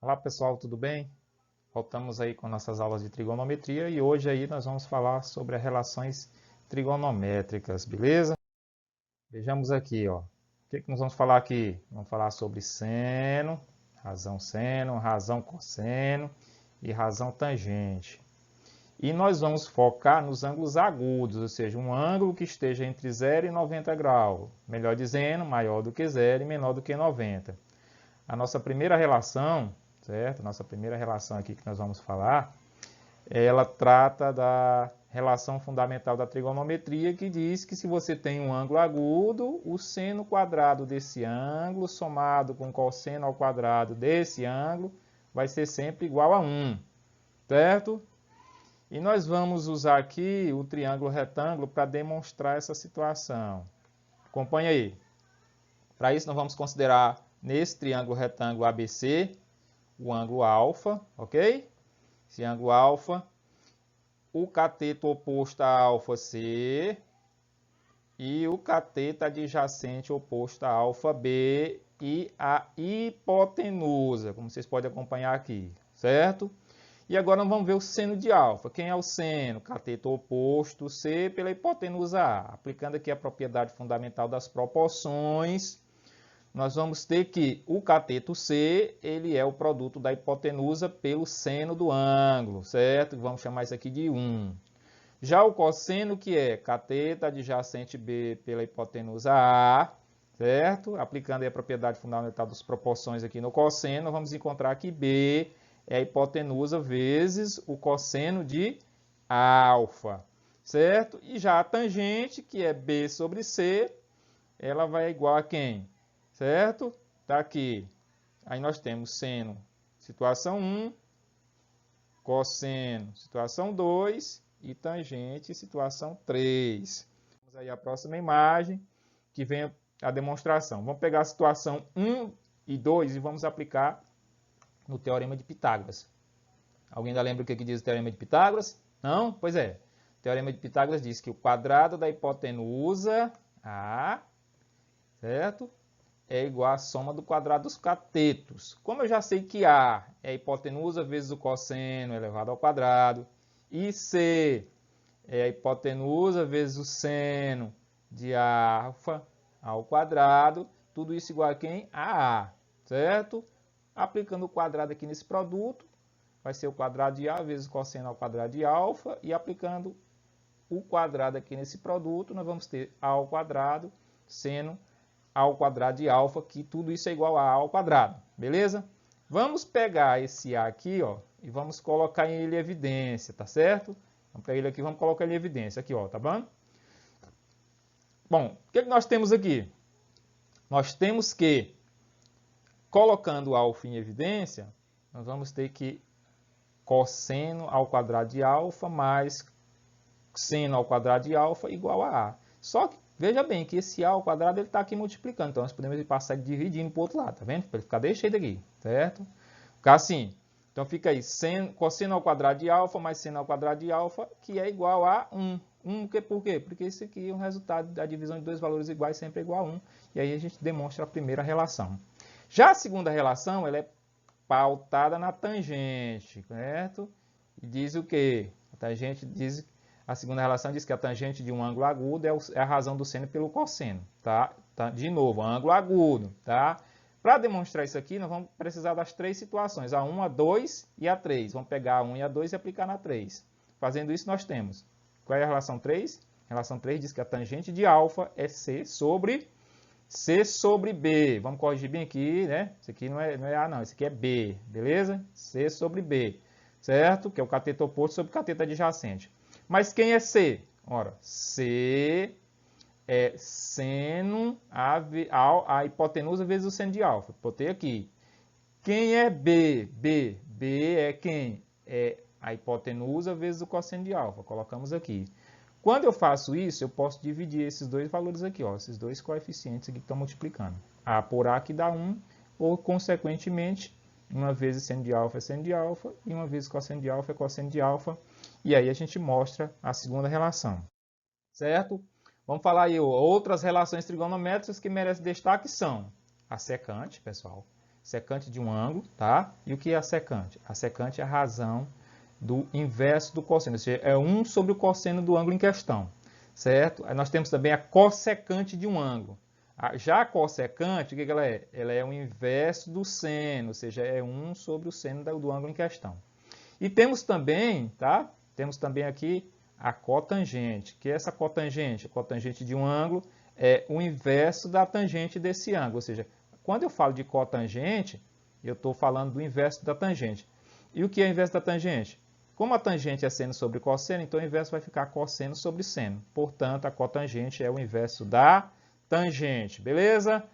Olá pessoal, tudo bem? Voltamos aí com nossas aulas de trigonometria e hoje aí nós vamos falar sobre as relações trigonométricas, beleza? Vejamos aqui, ó. O que nós vamos falar aqui? Vamos falar sobre seno, razão cosseno e razão tangente. E nós vamos focar nos ângulos agudos, ou seja, um ângulo que esteja entre 0 e 90 graus. Melhor dizendo, maior do que 0 e menor do que 90. A nossa primeira relação, certo? Nossa primeira relação aqui que nós vamos falar, ela trata da relação fundamental da trigonometria, que diz que se você tem um ângulo agudo, o seno quadrado desse ângulo, somado com o cosseno ao quadrado desse ângulo, vai ser sempre igual a 1, certo? E nós vamos usar aqui o triângulo retângulo para demonstrar essa situação. Acompanhe aí. Para isso, nós vamos considerar nesse triângulo retângulo ABC o ângulo alfa, ok? Esse ângulo alfa, o cateto oposto a alfa C e o cateto adjacente oposto a alfa B e a hipotenusa, como vocês podem acompanhar aqui, certo? E agora nós vamos ver o seno de alfa. Quem é o seno? Cateto oposto C pela hipotenusa A. Aplicando aqui a propriedade fundamental das proporções, nós vamos ter que o cateto C, ele é o produto da hipotenusa pelo seno do ângulo, certo? Vamos chamar isso aqui de 1. Já o cosseno, que é cateto adjacente B pela hipotenusa A, certo? Aplicando aí a propriedade fundamental das proporções aqui no cosseno, vamos encontrar que B é a hipotenusa vezes o cosseno de alfa, certo? E já a tangente, que é B sobre C, ela vai igual a quem? Certo? Tá aqui. Aí nós temos seno, situação 1, cosseno, situação 2 e tangente, situação 3. Vamos aí a próxima imagem, que vem a demonstração. Vamos pegar a situação 1 e 2 e vamos aplicar no Teorema de Pitágoras. Alguém ainda lembra o que diz o Teorema de Pitágoras? Não? Pois é. O Teorema de Pitágoras diz que o quadrado da hipotenusa A, certo? É igual à soma do quadrado dos catetos. Como eu já sei que A é a hipotenusa vezes o cosseno elevado ao quadrado, e C é a hipotenusa vezes o seno de alfa ao quadrado, tudo isso igual a quem? A A, certo? Aplicando o quadrado aqui nesse produto, vai ser o quadrado de A vezes o cosseno ao quadrado de alfa, e aplicando o quadrado aqui nesse produto, nós vamos ter A ao quadrado, seno ao quadrado de alfa, que tudo isso é igual a ao quadrado, beleza? Vamos pegar esse A aqui, ó, e vamos colocar ele em evidência, tá certo? Vamos pegar ele aqui, vamos colocar ele em evidência, aqui, ó, tá bom? Bom, o que nós temos aqui? Nós temos que, colocando alfa em evidência, nós vamos ter que cosseno ao quadrado de alfa mais seno ao quadrado de alfa igual a A. Só que veja bem que esse A ao quadrado ele está aqui multiplicando, então nós podemos passar dividindo para o outro lado, tá vendo? Para ele ficar desse jeito aqui, certo? Ficar assim. Então fica aí, cosseno ao quadrado de alfa mais seno ao quadrado de alfa, que é igual a 1. Por quê? Porque isso aqui é um resultado da divisão de dois valores iguais, sempre é igual a 1. E aí a gente demonstra a primeira relação. Já a segunda relação, ela é pautada na tangente, certo? E diz o quê? A tangente diz... A segunda relação diz que a tangente de um ângulo agudo é a razão do seno pelo cosseno, tá? De novo, ângulo agudo, tá? Para demonstrar isso aqui, nós vamos precisar das três situações, a 1, a 2 e a 3. Vamos pegar a 1 e a 2 e aplicar na 3. Fazendo isso, nós temos. Qual é a relação 3? A relação 3 diz que a tangente de alfa é C sobre B. Vamos corrigir bem aqui, né? Isso aqui não é A, não. Isso aqui é B, beleza? C sobre B, certo? Que é o cateto oposto sobre o cateto adjacente. Mas quem é C? Ora, C é seno a hipotenusa vezes o seno de alfa. Botei aqui. Quem é B? B é quem? É a hipotenusa vezes o cosseno de alfa. Colocamos aqui. Quando eu faço isso, eu posso dividir esses dois valores aqui, ó, esses dois coeficientes aqui que estão multiplicando. A por A que dá 1, ou consequentemente, uma vez seno de alfa é seno de alfa, e uma vez cosseno de alfa é cosseno de alfa. E aí a gente mostra a segunda relação, certo? Vamos falar aí outras relações trigonométricas que merecem destaque são a secante, pessoal. Secante de um ângulo, tá? E o que é a secante? A secante é a razão do inverso do cosseno, ou seja, é 1 sobre o cosseno do ângulo em questão, certo? Aí nós temos também a cossecante de um ângulo. Já a cossecante, o que ela é? Ela é o inverso do seno, ou seja, é 1 sobre o seno do ângulo em questão. E temos também, tá? Temos também aqui a cotangente, que é essa cotangente. A cotangente de um ângulo é o inverso da tangente desse ângulo, ou seja, quando eu falo de cotangente, eu estou falando do inverso da tangente. E o que é o inverso da tangente? Como a tangente é seno sobre cosseno, então o inverso vai ficar cosseno sobre seno. Portanto, a cotangente é o inverso da tangente, beleza?